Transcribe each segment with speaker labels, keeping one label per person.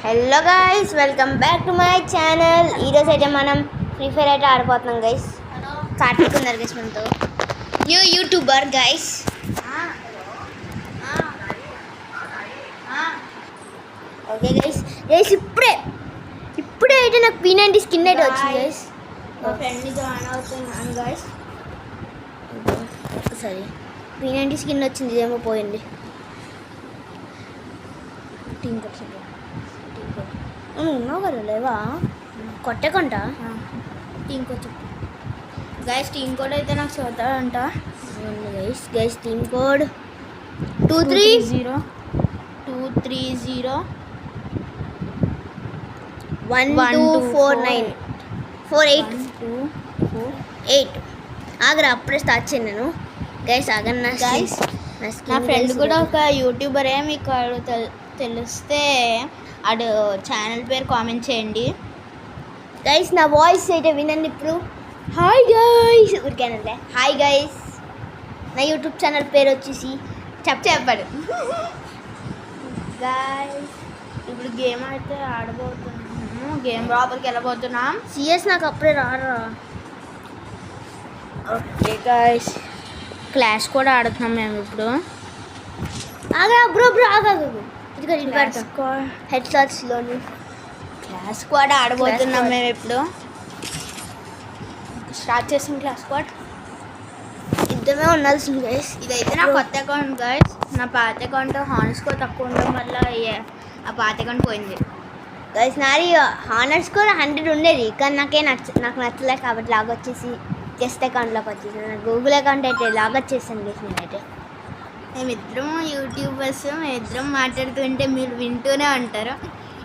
Speaker 1: Hello guys, welcome back to my channel. ఈరోజు అయితే మనం ఫ్రీ ఫైర్ అయితే ఆడిపోతున్నాం గైస్. కార్తీక్ ఉన్నారు గైస్ మనతో, new YouTuber guys. Okay guys, guys ఇప్పుడే అయితే నాకు P90 స్కిన్ అయితే వచ్చింది గైస్.
Speaker 2: మా ఫ్రెండ్ని జాయిన్ అవుతున్నాను గైస్.
Speaker 1: ఒకసారి P90 స్కిన్ వచ్చింది, ఏమో పోయింది. టీం కొట్టు ఉన్నావు కదా, లేవా కొట్టేకంట
Speaker 2: team code guys. Team code అయితే నాకు చదువుతాడంట
Speaker 1: గైస్. గైస్ టీం కోడ్ 230 1249 48 ఆగరా, అప్పుడే స్టార్ట్ చేయను నేను గైస్. ఆగన్నా
Speaker 2: గైస్, నా ఫ్రెండ్ కూడా ఒక యూట్యూబరే. మీకు వాడు తెలిస్తే ఆడు ఛానల్ పేరు కామెంట్ చేయండి
Speaker 1: గైస్. నా వాయిస్ అయితే వినండి ఇప్పుడు. హాయ్ గైస్, ఊరికేనంటే హాయ్ గైస్. నా యూట్యూబ్ ఛానల్ పేరు వచ్చేసి
Speaker 2: చెప్పాడు గైస్. ఇప్పుడు గేమ్ అయితే ఆడబోతున్నాము. గేమ్ లోపలికి వెళ్ళబోతున్నాం.
Speaker 1: సిఎస్ నాకు అప్పుడే రారా.
Speaker 2: ఓకే గైస్, క్లాష్ కూడా ఆడుతున్నాం మేము ఇప్పుడు.
Speaker 1: ఆగా బ్రో ఆగాగు, ఇదిగో ఇది పెడతా హెడ్ షాట్స్లోని.
Speaker 2: క్లాస్ స్క్వాడ్ ఆడబోతున్నాం మేము ఇప్పుడు. స్టార్ట్ చేసాం క్లాస్ స్క్వాడ్.
Speaker 1: ఇద్దరమే ఉండాల్సింది గైస్.
Speaker 2: ఇదైతే నా కొత్త అకౌంట్ గైస్. నా పాత అకౌంట్ హానర్ స్కోర్ తక్కువ ఉండడం వల్ల ఆ పాత అకౌంట్ పోయింది
Speaker 1: గైస్. నాది హానర్ స్కోర్ 100 ఉండేది, కానీ నాకు నచ్చలేదు కాబట్టి లాగ్ వచ్చేసి టెస్ట్ అకౌంట్లోకి వచ్చేసి నా గూగుల్ అకౌంట్ అయితే లాగ్ వచ్చేసాను గైస్. నేనైతే
Speaker 2: మేమిద్దరం యూట్యూబర్స్, మేమిద్దరం మాట్లాడుతుంటే మీరు వింటూనే ఉంటారు.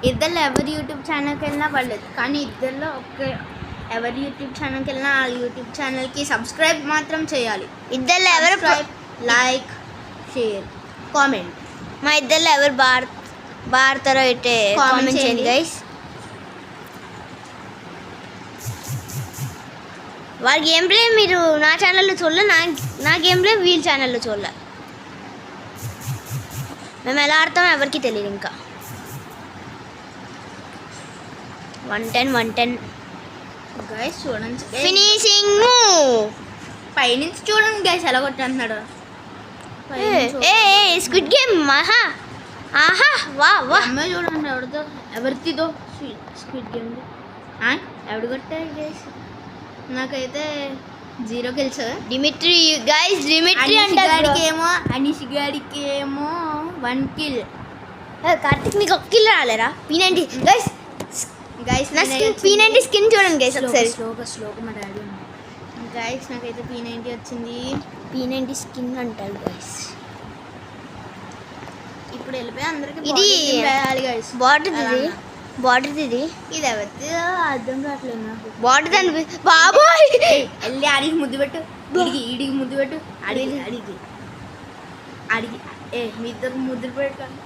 Speaker 2: ఇద్దరు ఎవరి యూట్యూబ్ ఛానల్కి వెళ్ళినా పర్లేదు, కానీ ఇద్దరిలో ఎవరి యూట్యూబ్ ఛానల్కి వెళ్ళినా ఆ యూట్యూబ్ ఛానల్కి సబ్స్క్రైబ్ మాత్రం చేయాలి.
Speaker 1: ఇద్దరిలో ఎవరు
Speaker 2: లైక్, షేర్, కామెంట్.
Speaker 1: మా ఇద్దరిలో ఎవరు బారుతారో అయితే కామెంట్ చేయండి గైస్. వాళ్ళ గేమ్ ప్లే మీరు నా ఛానల్లో చూడలే, నా గేమ్ ప్లే వీళ్ళ ఛానల్లో చూడలే. మేము ఎలా ఆడతామో ఎవరికి తెలియదు ఇంకా. 110
Speaker 2: గైస్ చూడండి,
Speaker 1: ఫినిషింగ్
Speaker 2: పైనుంచి చూడండి గైస్ ఎలా కొట్టేస్తున్నాడు.
Speaker 1: స్క్విడ్ గేమ్ ఆహా వా
Speaker 2: అమ్మాయి చూడండి ఎవరితో స్క్విడ్ గేమ్ ఎవడు కొట్టాడు గైస్. నాకైతే 0 kills.
Speaker 1: Dmitry guys, Dmitry
Speaker 2: Anish గాడికి ఏమో 1 కిల్.
Speaker 1: కార్తిక్ నీకు 1 కిల్ రాలేరా? P90 guys.
Speaker 2: గైస్
Speaker 1: నా స్కిన్ P90 స్కిన్ చూడండి గైస్ ఒకసారి.
Speaker 2: స్లోగా మా డాడీ గైస్. నాకైతే P90 వచ్చింది.
Speaker 1: P90 స్కిన్ అంటారు గైస్.
Speaker 2: ఇప్పుడు వెళ్ళిపోయి అందరికి
Speaker 1: ఇది
Speaker 2: గైస్.
Speaker 1: బార్డర్ ఇది
Speaker 2: ఇది ఎవరిది అర్థం కావట్లేదు నాకు.
Speaker 1: బార్డర్ అని బాబోయ్.
Speaker 2: వెళ్ళి అడిగి ముద్దు పెట్టు, ఇడిగి ముద్దు పెట్టు, అడిగి మీ ఇద్దరు ముద్దులు పెట్టుకోండి.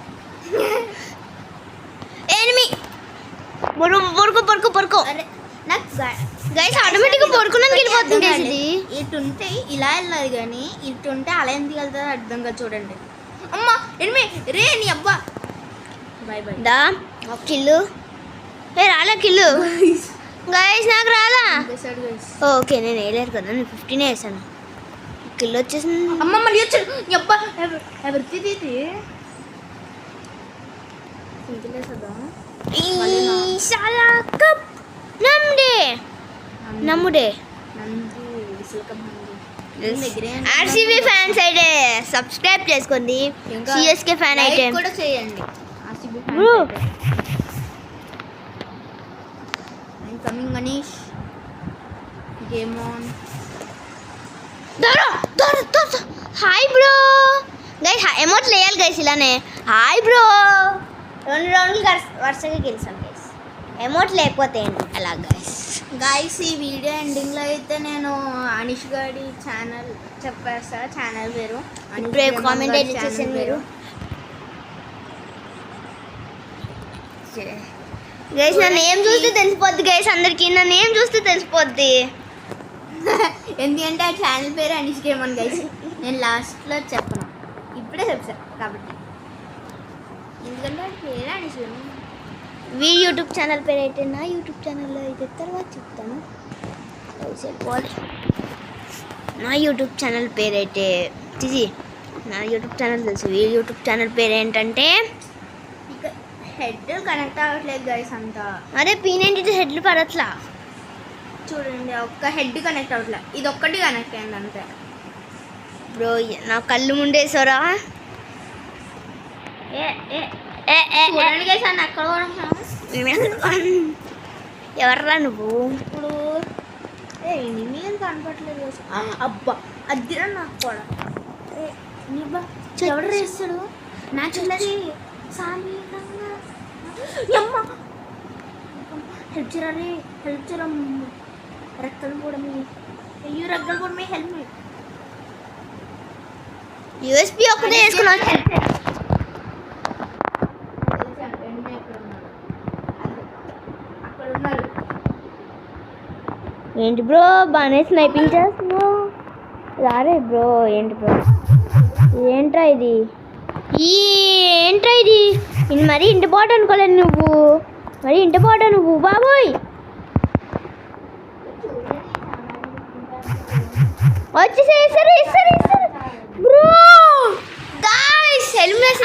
Speaker 1: ఎనిమి పొరుకు
Speaker 2: అరే నాకు
Speaker 1: గైస్ ఆటోమేటిక్గా పొరుకున్నాను వెళ్ళిపోతుంది గైస్. ఇది
Speaker 2: ఇటు ఉంటే ఇలా వెళ్ళాలి, కానీ ఇటు ఉంటే అలా ఎందుకు వెళ్తుందో అర్థం కాదు. చూడండి అమ్మా ఎనిమి రే నీ అబ్బా. బాయ్ బాయ్
Speaker 1: దా ఒక కిల్లు. రాలా కిల్లు గైస్, నాకు రాలా. ఓకే నేను వేయలేరు కదా, నేను 15 వేసాను. కిల్లు వచ్చేసింది.
Speaker 2: అమ్మ మళ్ళీ వచ్చాడు నీ అబ్బా. ఎవరిది ఇది
Speaker 1: నమ్ముడే. ఆర్సీబీ ఫ్యాన్స్ అయితే సబ్స్క్రైబ్ చేసుకోండి. సిఎస్కే ఫ్యాన్ అయితే
Speaker 2: కూడా చేయండి. RCB coming Manish game on.
Speaker 1: Hi bro guys, ఎమోట్లు వేయాలి గైస్ ఇలానే. హాయ్ బ్రో 2 రౌండ్లు వరుసగా గెలిచాం గైస్. ఎమోట్ లేకపోతే అలా
Speaker 2: గైస్. ఈ వీడియో ఎండింగ్లో అయితే నేను అనిష్ గారి ఛానల్ చెప్పేస్తా. ఛానల్ పేరు
Speaker 1: ఇప్పుడే కామెంట్ అయితే చేసాను మీరు గైస్. నా నేమ్ చూస్తే తెలిసిపోద్ది గైస్, అందరికీ నా నేమ్ చూస్తే తెలిసిపోద్ది.
Speaker 2: ఎందుకంటే ఆ ఛానల్ పేరు అనిష్ గేమన్ గైస్. నేను లాస్ట్లో చెప్పను, ఇప్పుడే చెప్తాను కాబట్టి. ఎందుకంటే పేరు అనిష్
Speaker 1: యూట్యూబ్ ఛానల్ పేరు అయితే నా యూట్యూబ్ ఛానల్లో అయితే తర్వాత చెప్తాను. నా యూట్యూబ్ ఛానల్ పేరు అయితే నా యూట్యూబ్ ఛానల్ తెలుసు. ఈ యూట్యూబ్ ఛానల్ పేరు ఏంటంటే
Speaker 2: ఇక హెడ్ కనెక్ట్ అవ్వట్లేదు గైస్ అంతా.
Speaker 1: అదే P92 హెడ్లు పడట్లా.
Speaker 2: చూడండి ఒక్క హెడ్ కనెక్ట్ అవ్వట్లేదు, ఇది ఒక్కటి కనెక్ట్ అయింది అంతే.
Speaker 1: బ్రో నా కళ్ళు ముండేసారా?
Speaker 2: చూడండి గైస్ అని ఎక్కడ కూడా
Speaker 1: ఎవర్రా నువ్వు?
Speaker 2: ఇప్పుడు మీద కనపట్లేదు guys. అబ్బా అది నాకు కూడా ఎవడు రేస్తాడు న్యాచురల్ సామీరంగా హెల్ప్ చేయరాలి, హెల్ప్ చేయడం రెక్కలు కూడా అయ్యో రెక్కలు కూడా మీ హెల్మెట్
Speaker 1: USB ఒకటే వేసుకున్నా.
Speaker 2: అక్కడ ఉన్నారు.
Speaker 1: ఏంటి బ్రో బాగానే స్నైపింగ్ చేస్తున్నావు? రారే బ్రో. ఏంటి బ్రో ఏంట్రా ఇది? ఏంట్రా ఇది? ఇది మరీ ఇంటి పాట అనుకోలేదు నువ్వు. మరి ఇంటి పాట నువ్వు బాబోయ్. వచ్చేసేసారు బ్రో. గాయ్స్ హెల్మెట్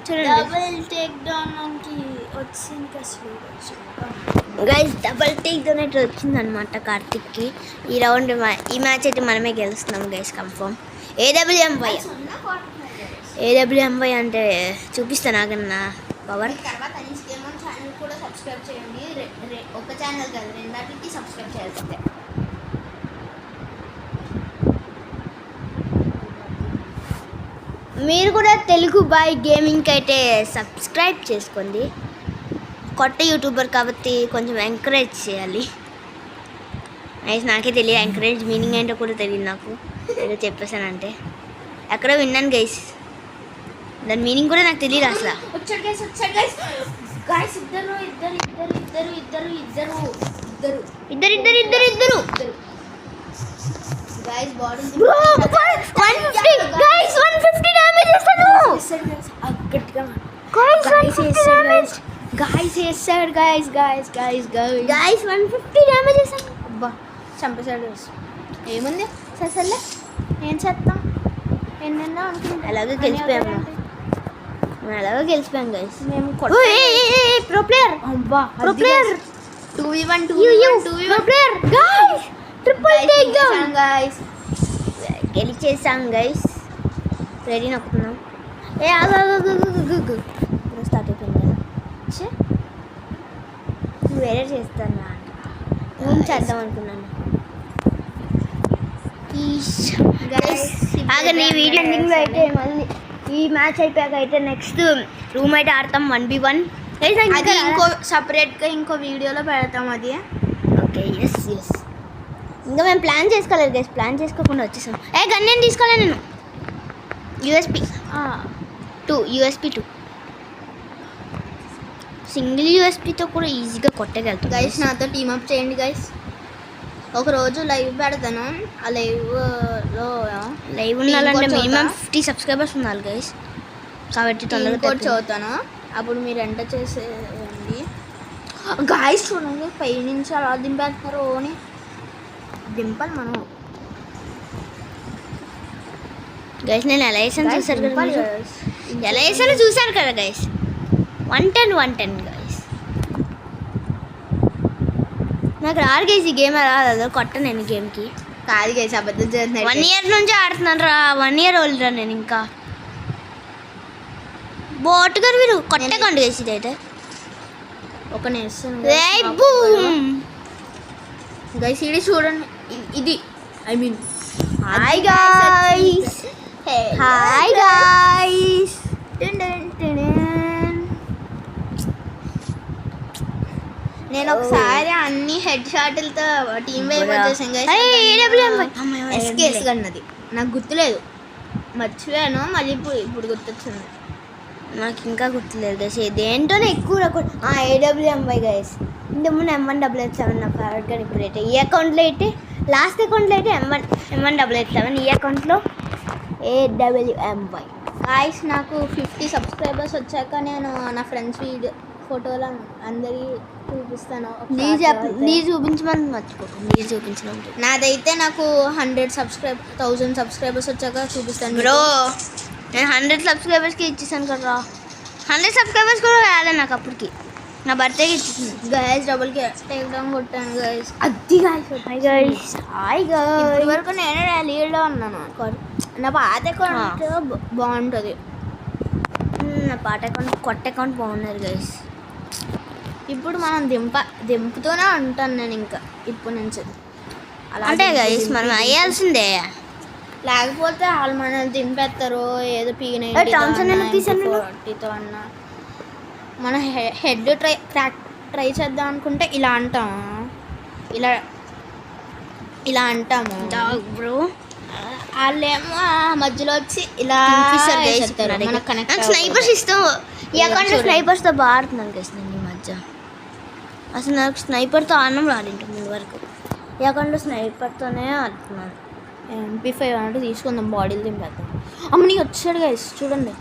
Speaker 1: చూడండి.
Speaker 2: డబుల్ టేక్ డౌన్ కి వచ్చింది అసలు.
Speaker 1: గైస్ డబల్ టేక్ డౌన్ అయితే వచ్చిందనమాట కార్తిక్కి. ఈ రౌండ్ ఈ మ్యాచ్ అయితే మనమే గెలుస్తున్నాం గైస్ కన్ఫర్మ్. ఏడబ్ల్యూఎంవై అంటే చూపిస్తాను నాకన్నా పవర్.
Speaker 2: తర్వాత ఇన్స్టాగ్రామ్ ఛానల్ కూడా సబ్స్క్రైబ్ చేయండి. ఒక ఛానల్ కాదు, రెండాటికి సబ్స్క్రైబ్ చేయాల్సిందే.
Speaker 1: మీరు కూడా తెలుగు బాయ్ గేమింగ్కి అయితే సబ్స్క్రైబ్ చేసుకోండి. కొత్త యూట్యూబర్ కాబట్టి కొంచెం ఎంకరేజ్ చేయాలి. నైస్. నాకే తెలియదు ఎంకరేజ్ మీనింగ్ ఏంటో కూడా తెలియదు నాకు. ఏదో చెప్పేసానంటే ఎక్కడో విన్నాను గైస్, దాని మీనింగ్ కూడా నాకు తెలియదు అసలు.
Speaker 2: వచ్చాడు గైస్ గైస్ ఇద్దరు ఇద్దరు ఇద్దరు ఇద్దరు ఇద్దరు ఇద్దరు ఇద్దరు
Speaker 1: ఇద్దరు ఇద్దరు ఇద్దరు ఇద్దరు
Speaker 2: guys body
Speaker 1: bro 150 guys 150 damage చేస్తాను.
Speaker 2: గట్టిగా
Speaker 1: గైస్
Speaker 2: వేసాడు గైస్
Speaker 1: 150 డ్యామేజ్ చేస్తాను.
Speaker 2: అబ్బా చంపేశాడు గైస్. ఏముంది ససల్లే ఏం చేస్తాం, ఎన్నెన్నో అనుకుంటా.
Speaker 1: అలాగే గెలిచిపోయాము. అలాగే గెలిచిపోయాం గైస్.
Speaker 2: మేము
Speaker 1: ప్రో ప్లేయర్
Speaker 2: అబ్బా
Speaker 1: pro player
Speaker 2: 2v1
Speaker 1: pro player guys triple take down
Speaker 2: guys.
Speaker 1: గెలిచేసాం గైస్. రెడీ నొక్కున్నాం. స్టార్ట్ అయిపోయింది. వేరే చేస్తాను చేద్దాం అనుకున్నాను. నీ వీడియో ఎండింగ్లో అయితే మళ్ళీ ఈ మ్యాచ్ అయిపోయాక అయితే నెక్స్ట్ రూమ్ అయితే ఆడతాం 1v1.
Speaker 2: అది ఇంకో సపరేట్గా ఇంకో వీడియోలో పెడతాం అది.
Speaker 1: ఓకే ఎస్ ఇంకా మేము ప్లాన్ చేసుకోలేదు గైస్. ప్లాన్ చేసుకోకుండా వచ్చేసాం. గన్ నేను తీసుకోలే నేను. USB 2 సింగిల్ USBతో కూడా ఈజీగా కొట్టగలుగుతాం
Speaker 2: గైస్. నాతో టీమప్ చేయండి గైస్. ఒకరోజు లైవ్ పెడతాను. ఆ
Speaker 1: లైవ్ ఉండాలంటే మినిమం 50 సబ్స్క్రైబర్స్ ఉండాలి గైస్. కాబట్టి తొందరగా
Speaker 2: కోడ్ చదువుతాను, అప్పుడు మీరు ఎంటర్ చేసేయండి గాయస్. చూడండి పై నుంచి అలా దింపేస్తున్నారు. ఓని దింపాలి మనం
Speaker 1: గైస్. నేను ఎలా వేసాను చూసారు కదా, ఎలా వేసానో చూసారు కదా గైస్. 110 గైస్. నాకు రారు గైస్ ఈ గేమ్ రాదు. కొట్ట నేను గేమ్కి
Speaker 2: కాదు గైస్, అబద్ధం చేస్తున్నాను.
Speaker 1: 1 year నుంచి ఆడుతున్నాను రా. 1 year ఓల్డ్ రా నేను. ఇంకా బోట్ గారు మీరు కొట్టకండి గైస్. ఇదైతే
Speaker 2: ఒక నేస్తాను గైస్. ఇది చూడండి, ఇది I mean
Speaker 1: hi guys. Hi guys.
Speaker 2: నేను ఒకసారి అన్ని హెడ్ షాట్లతో టీమ్ వైపు వచ్చేసాను గైస్. ఎస్కేస్ అన్నది నాకు గుర్తులేదు, మర్చిపోయాను. మళ్ళీ ఇప్పుడు గుర్తొచ్చింది.
Speaker 1: నాకు ఇంకా గుర్తులేదు గైస్. దేంటోనే ఎక్కువ AWMY గైస్. ఇంతకుముందు M188 నా ఫేవరెట్ కానీ ఇప్పుడైతే ఈ అకౌంట్లో అయితే లాస్ట్ అకౌంట్లో అయితే M188 ఈ అకౌంట్లో AWMY
Speaker 2: గాయస్. నాకు 50 సబ్స్క్రైబర్స్ వచ్చాక నేను నా ఫ్రెండ్స్ ఫోటోలు అందరికి చూపిస్తాను.
Speaker 1: నీ చూపించమని మర్చిపోకు, నీ చూపించడం
Speaker 2: నాదైతే నాకు 1000 సబ్స్క్రైబర్స్ వచ్చాక చూపిస్తాను
Speaker 1: బ్రో. నేను 100 సబ్స్క్రైబర్స్కి ఇచ్చేసాను కదా. 100 సబ్స్క్రైబర్స్ కూడా రాలే నాకు అప్పటికి. నా బర్త్డేకి ఇచ్చేసాను.
Speaker 2: గైస్ డబుల్ టేక్ డౌన్ కొట్టాను గైస్. అది guys
Speaker 1: hi guys, hi guys.
Speaker 2: ఇప్పటివరకు నేనే లీడ్లో ఉన్నాను. నా పాత అకౌంట్ బాగుంటుంది.
Speaker 1: నా పాట అకౌంట్, కొత్త అకౌంట్ బాగున్నారు గైస్.
Speaker 2: ఇప్పుడు మనం దింపుతూనే ఉంటాను నేను ఇంకా ఇప్పుడు నుంచి. అలా
Speaker 1: అంటే గైస్ మనం అయ్యాల్సిందే.
Speaker 2: లేకపోతే వాళ్ళు మనల్ని దింపేస్తారు ఏదో P90 అన్న. మన హెడ్ ట్రై చేద్దాం అనుకుంటే ఇలా అంటాం, ఇలా అంటాము
Speaker 1: బ్రో.
Speaker 2: వాళ్ళేమో మధ్యలో వచ్చి ఇలా
Speaker 1: స్నైపర్స్ ఇస్తాం. ఈ అకౌంట్ స్నైపర్స్తో బాగా ఆడుతున్నాను గైస్ నేను ఈ మధ్య. అసలు నాకు స్నైపర్తో ఆడడం రాడింట ముందు వరకు. ఈ అకౌంట్లో స్నైపర్తోనే ఆడుతున్నాను.
Speaker 2: MP5 అంటే తీసుకుందాం, బాడీలు దింపేద్దాం. అమ్మ నీకు వచ్చాడు గైస్ చూడండి.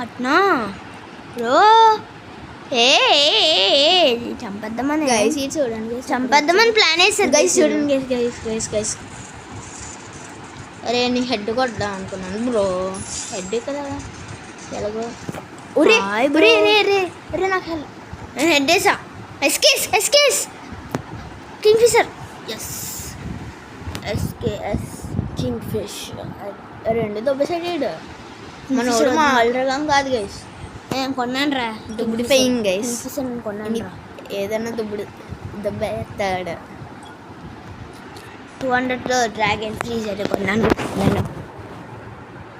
Speaker 1: అట్నా బ్రో. ఏ చంపేద్దామని
Speaker 2: గైస్ ఇది చూడండి,
Speaker 1: చంపేద్దామని ప్లాన్ వేస్తారు
Speaker 2: గైస్ చూడండి గైస్. అరే నీ హెడ్ కొట్టా అనుకున్నాను బ్రో. హెడ్ కదా ఎలాగో.
Speaker 1: రే నాకు హెల్. నేను హెడ్ వేసా. SKS Kingfisher. SKS
Speaker 2: king fish. రెండు దొబ్బేసాడు మన ఆల్రగం కాదు గైస్.
Speaker 1: నేను కొన్నాను రా.
Speaker 2: దుబ్బుడి ఫెయింగ్ గైస్.
Speaker 1: కింగ్ ఫిషర్ నేను కొన్నాను రా.
Speaker 2: ఏదన్నా దొబ్బేస్తాడు.
Speaker 1: 200లో డ్రాగన్ ఫ్రీజ్ అయితే కొన్నాను నేను.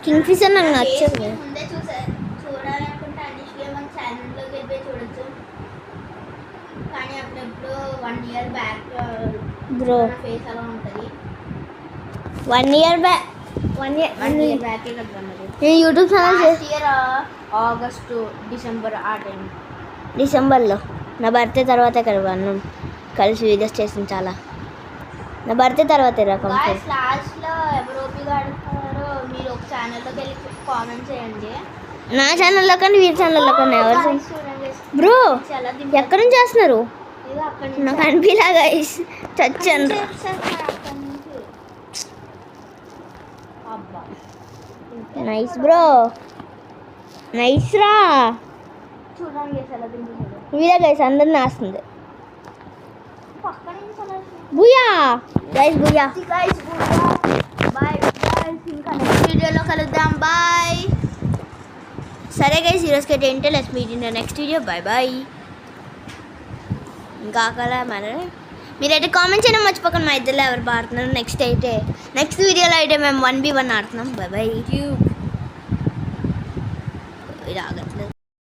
Speaker 1: కింగ్ ఫిషర్ నాకు నచ్చదు.
Speaker 2: ముందే చూడాలనుకుంటే అడిషనల్గా మన ఛానల్లోకి వెళ్ళి చూడొచ్చు. కానీ అప్పుడెప్పుడు 1 year బ్యాక్
Speaker 1: బ్రో
Speaker 2: ఫేస్ అలా ఉంటుంది.
Speaker 1: 1 year బ్యాక్
Speaker 2: బ్యాకే కదా
Speaker 1: నేను YouTube channel
Speaker 2: last year August December ఆ టైం.
Speaker 1: డిసెంబర్లో నా బర్త్డే తర్వాత కదా అన్నం కలిసి వీడియోస్ చేసింది చాలా. నా బర్త్డే తర్వాత
Speaker 2: లాస్ట్లో ఎవరు ఓపిగా ఆడుతున్నారో మీరు ఒక ఛానల్లోకి వెళ్ళి కామెంట్ చేయండి.
Speaker 1: నా ఛానల్లో కానీ వీరి ఛానల్లో కానీ ఎవరు బ్రో ఎక్కడి నుంచి చేస్తున్నారు నాకు అనిపిలాగా చచ్చాను. నైస్ బ్రో, నైస్ రా. వీడియో గైస్ అందరిని వస్తుంది. బుయా గైస్, బుయా.
Speaker 2: బాయ్ గైస్, ఇంకా నెక్స్ట్ వీడియోలో కలుద్దాం. బాయ్.
Speaker 1: సరే గైస్, ఈరోజుకి ఏంటంటే let's meet in the next video. Bye bye. ఇంకా అలా మరి మీరైతే కామెంట్ చేయడం మర్చిపోకండి మా ఇద్దరు ఎవరు ఆడుతున్నారు. నెక్స్ట్ వీడియోలో అయితే మేము 1v1 ఆడుతున్నాం. Bye bye. ఇది ఆగట్లేదు.